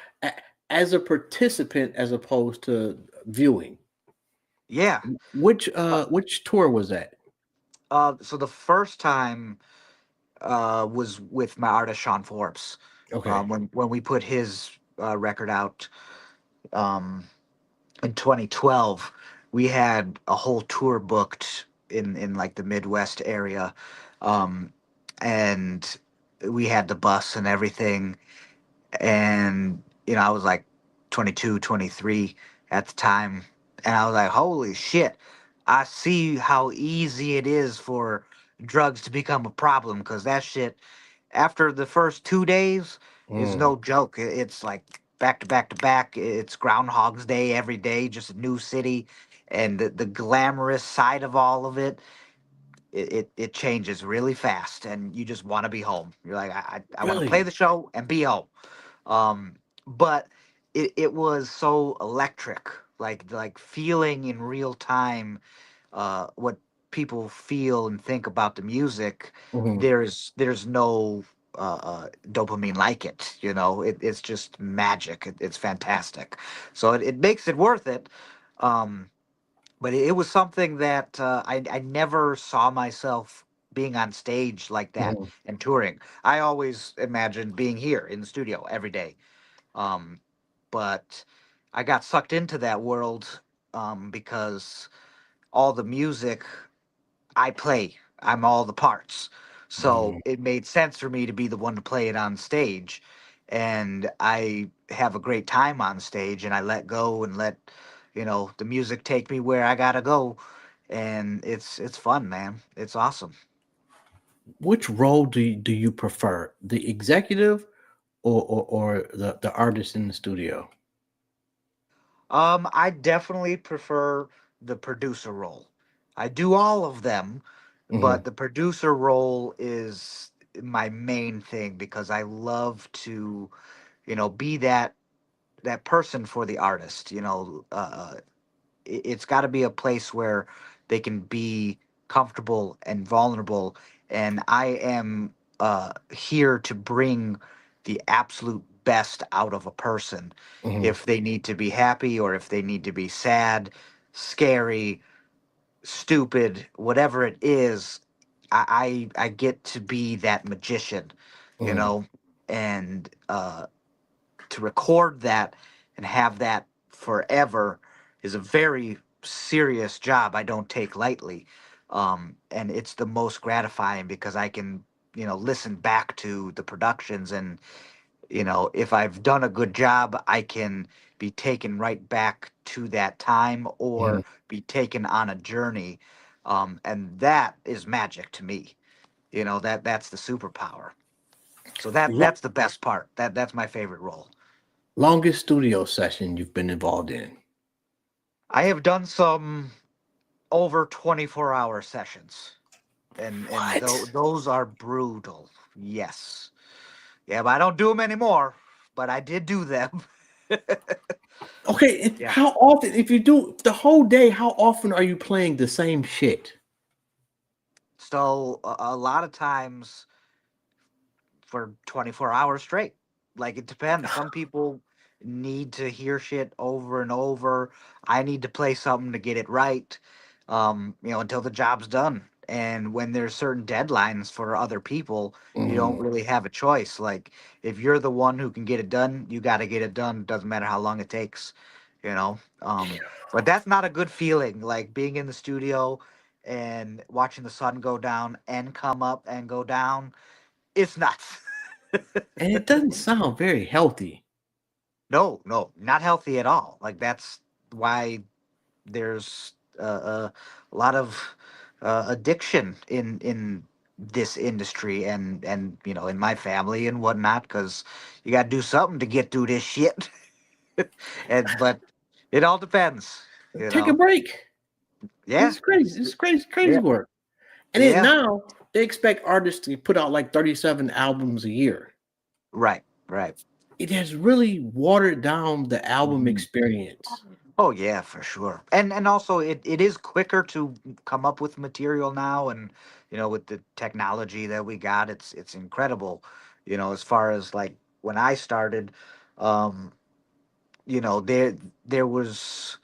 as a participant as opposed to viewing. yeah. Uh, Which tour was that? so the first time was with my artist Sean Forbes. Okay. When we put his record out um, in 2012, we had a whole tour booked in like the Midwest area, um, and we had the bus and everything. And I was like 22, 23 at the time, and I was like, holy shit, I see how easy it is for drugs to become a problem, because that shit after the first 2 days is Mm, no joke. It's like back to back to back. It's Groundhog's Day every day, just a new city, and the glamorous side of all of it. It changes really fast, and you just want to be home. You're like, I want to play really? the show and be home. Um, but it was so electric, like feeling in real time what people feel and think about the music. Mhm. There's no dopamine like it. It's just magic. It's fantastic. So it makes it worth it. Um, but it was something that I never saw myself being on stage like that Mhm. and touring. I always imagined being here in the studio every day. Um, but I got sucked into that world because all the music I play. I'm all the parts. So Mhm. it made sense for me to be the one to play it on stage. And I have a great time on stage, and I let go and let, the music take me where I gotta go. And it's fun, man. It's awesome. Which role do you prefer? The executive or the artist in the studio? I definitely prefer the producer role. I do all of them, Mhm. but the producer role is my main thing because I love to, be that person for the artist. It's got to be a place where they can be comfortable and vulnerable, and I am here to bring the absolute best out of a person. Mhm. If they need to be happy or if they need to be sad, scary, stupid, whatever it is, I get to be that magician, you Mhm. know, and to record that. and have that forever is a very serious job I don't take lightly. And it's the most gratifying because I can, listen back to the productions, and if I've done a good job, I can be taken right back to that time or Mhm. be taken on a journey. And that is magic to me. That's the superpower. So Lo- that's the best part. That's my favorite role. Longest studio session you've been involved in? I have done some over 24-hour sessions, and What? those are brutal. Yes. Yeah, but I don't do them anymore, but I did do them. Okay, Yeah. how often, if you do the whole day, how often are you playing the same shit? So a lot of times for 24 hours straight. Like it depends. Some people need to hear shit over and over. I need to play something to get it right, until the job's done. And when there's certain deadlines for other people, you don't Mhm. really have a choice. Like if you're the one who can get it done, you got to get it done. Doesn't matter how long it takes, you know. But that's not a good feeling. Like being in the studio and watching the sun go down and come up and go down, it's nuts. And it doesn't sound very healthy. No, no, not healthy at all. Like that's why there's a lot of addiction in this industry, and in my family and whatnot, because you got to do something to get through this shit. And but it all depends, you Take a know. break. Yeah, It's crazy. It's crazy, crazy yeah, work. And then yeah. now they expect artists to put out like 37 albums a year. Right, right. It has really watered down the album Mhm. experience. Oh yeah, for sure. And also it is quicker to come up with material now, and with the technology that we got, it's incredible. As far as like when I started, um, there was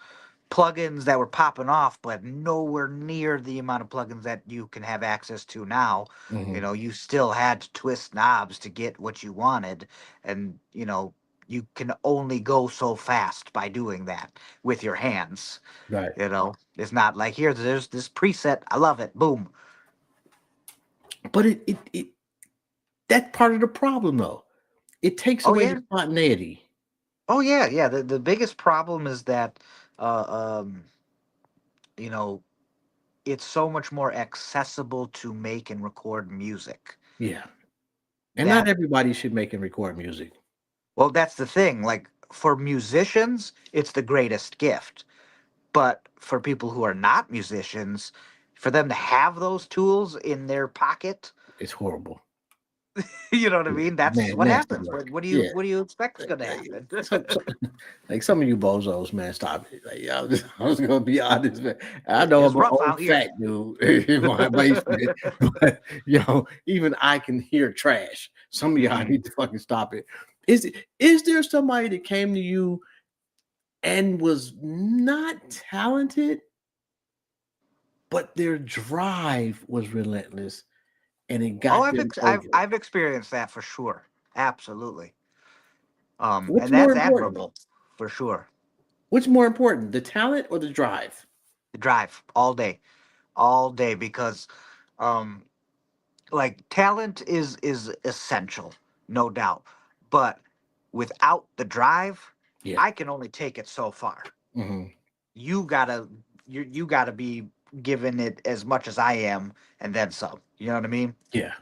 plugins that were popping off, but nowhere near the amount of plugins that you can have access to now. Mhm. You still had to twist knobs to get what you wanted, and you can only go so fast by doing that with your hands. Right. It's not like here. There's this preset. I love it. Boom. But it that's part of the problem though. It takes Oh away the yeah. spontaneity. Oh yeah. Yeah. The biggest problem is that, uh, um, you know, it's so much more accessible to make and record music. Yeah. And not That everybody should make and record music. Well, that's the thing. Like for musicians, it's the greatest gift. But for people who are not musicians, for them to have those tools in their pocket, It's horrible. you know what I Yeah. mean? That's Man, what nasty happens. work. What do you Yeah. what do you expect is Like, going to like, happen? like some of you bozos, man, stop it. Like, I'm just gonna be honest, man. I know It's I'm an rough old out here. fat dude in my basement, but even I can hear trash. Some of y'all Hmm. need to fucking stop it. Is there somebody that came to you and was not talented, but their drive was relentless and it Oh, got I've them ex- I've over? I've experienced that for sure. Absolutely. What's And more that's important? admirable for sure. What's more important, the talent or the drive? The drive all day, because um, like talent is essential, no doubt, but without the drive, Yeah. I can only take it so far. Mhm. You gotta you gotta be giving it as much as I am, and then some. You know what I mean? Yeah.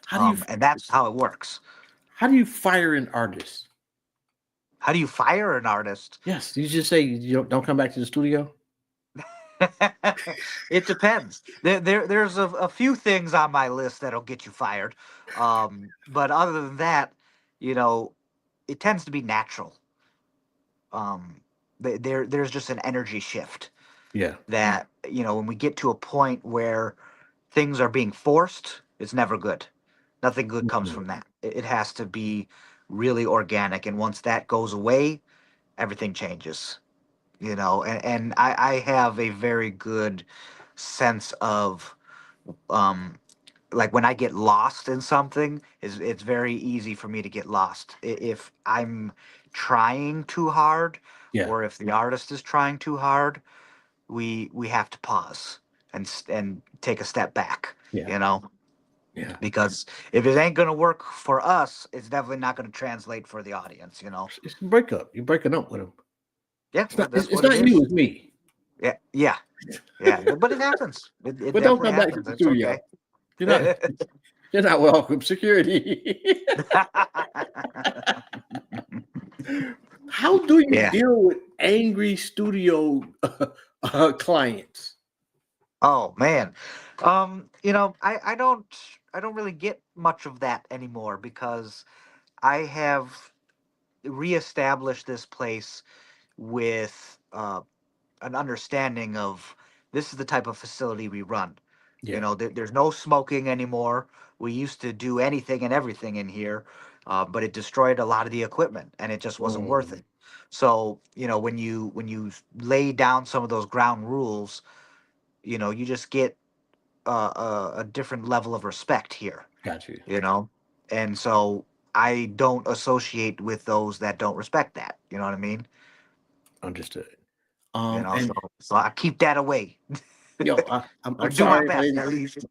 How do you And that's how it works. how do you fire an artist? How do you fire an artist? Yes, you just say you don't come back to the studio. It depends. There's a few things on my list that'll get you fired, but other than that, you know, it tends to be natural. um there's just an energy shift Yeah. that when we get to a point where things are being forced, it's never good. Nothing good comes Mhm. from that. It has to be really organic, and once that goes away, everything changes. And I have a very good sense of um like when I get lost in something, is it's very easy for me to get lost. If I'm trying too hard, Yeah, or if the artist is trying too hard, we have to pause and and take a step back, yeah, you know, yeah. because if it ain't gonna work for us, it's definitely not gonna translate for the audience, you know. It's a breakup. You're breaking up with him. Yeah, It's not. that's It's what it not you. is. It's me. Yeah, yeah, yeah. But it happens. It But don't definitely come back to happens. the It's okay. studio. You're not. You're not welcome. Security. How do you Yeah. deal with angry studio clients? Oh man. You know, I don't really get much of that anymore because I have reestablished this place with an understanding of this is the type of facility we run. You Yeah. know, there's no smoking anymore. We used to do anything and everything in here, but it destroyed a lot of the equipment, and it just wasn't worth Mm, it. So, you know, when you lay down some of those ground rules, you know, you just get a different level of respect here. got you. You know, and so I don't associate with those that don't respect that. You know what I mean? Understood. You know, And so I keep that away, yo, or I'm do my sorry if I best didn't. at least.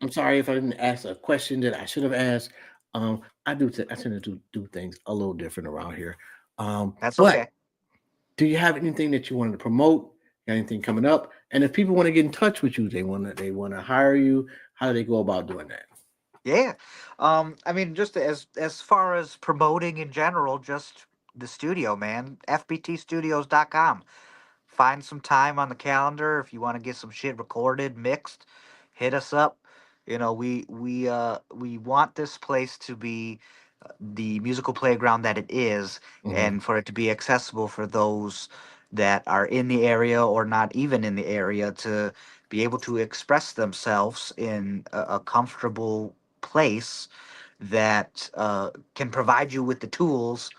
I'm sorry if I didn't ask a question that I should have asked. I tend to do things a little different around here. That's But okay. do you have anything that you wanted to promote? Got anything coming up? And if people want to get in touch with you, they want to hire you. How do they go about doing that? Yeah. I mean, just as far as promoting in general, just the studio, man. FBTstudios.com. Find some time on the calendar if you want to get some shit recorded, mixed. Hit us up. You know, we want this place to be the musical playground that it is, Mhm. and for it to be accessible for those that are in the area or not even in the area to be able to express themselves in a comfortable place that can provide you with the tools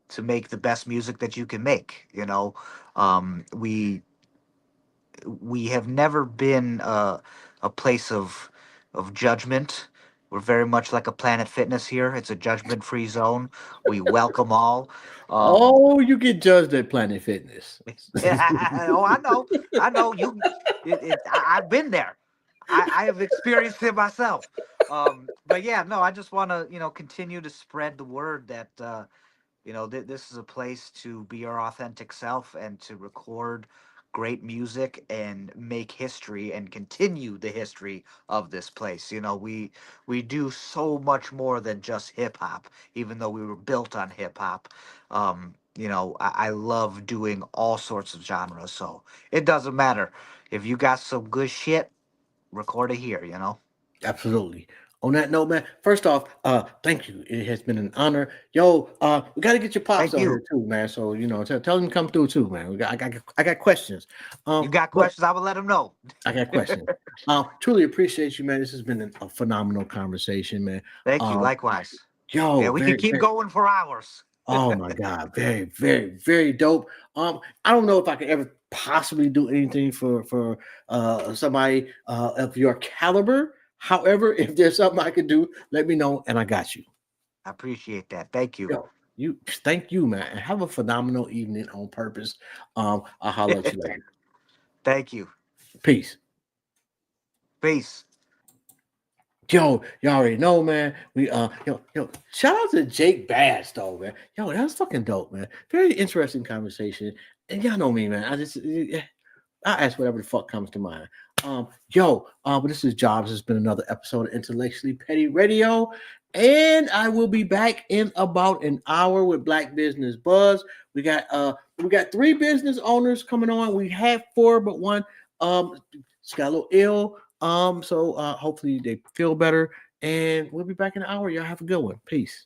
to make the best music that you can make. You know, we have never been a place of judgment. We're very much like a Planet Fitness here. It's a judgment-free zone. We welcome all. Um, Oh, you get judged at Planet Fitness. oh, I know. I've been there. I have experienced it myself. But yeah, no, I just want to, you know, continue to spread the word that you know, this is a place to be our authentic self and to record great music and make history and continue the history of this place. You know, we do so much more than just hip hop, even though we were built on hip hop. You know, I love doing all sorts of genres, so it doesn't matter if you got some good shit. Record it here. You know. Absolutely. On that note, man, first off, thank you. It has been an honor. Yo, we got to get your pops Thank on you. here too, man. So you know, tell them to come through too, man. I got questions. You got But questions? I will let them know. I got questions. Truly appreciate you, man. This has been a phenomenal conversation, man. Thank you. Um, Likewise. Yeah, yo, we can very, keep very, going for hours. oh my God, very, very, very dope. I don't know if I could ever possibly do anything for somebody of your caliber. However, if there's something I could do, let me know, and I got you. I appreciate that. Thank you. Yo, you thank you, man, and have a phenomenal evening on purpose. I'll holler at you later. Thank you. Peace. Peace. Yo, you already know, man. Shout out to Jake Bass, though, man. Yo, that was fucking dope, man. Very interesting conversation. And y'all know me, man. I ask whatever the fuck comes to mind. But this is Jobs. It's been another episode of Intellectually Petty Radio. And I will be back in about an hour with Black Business Buzz. We got three business owners coming on. We had four, but one just got a little ill. So hopefully they feel better. And we'll be back in an hour. Y'all have a good one. Peace.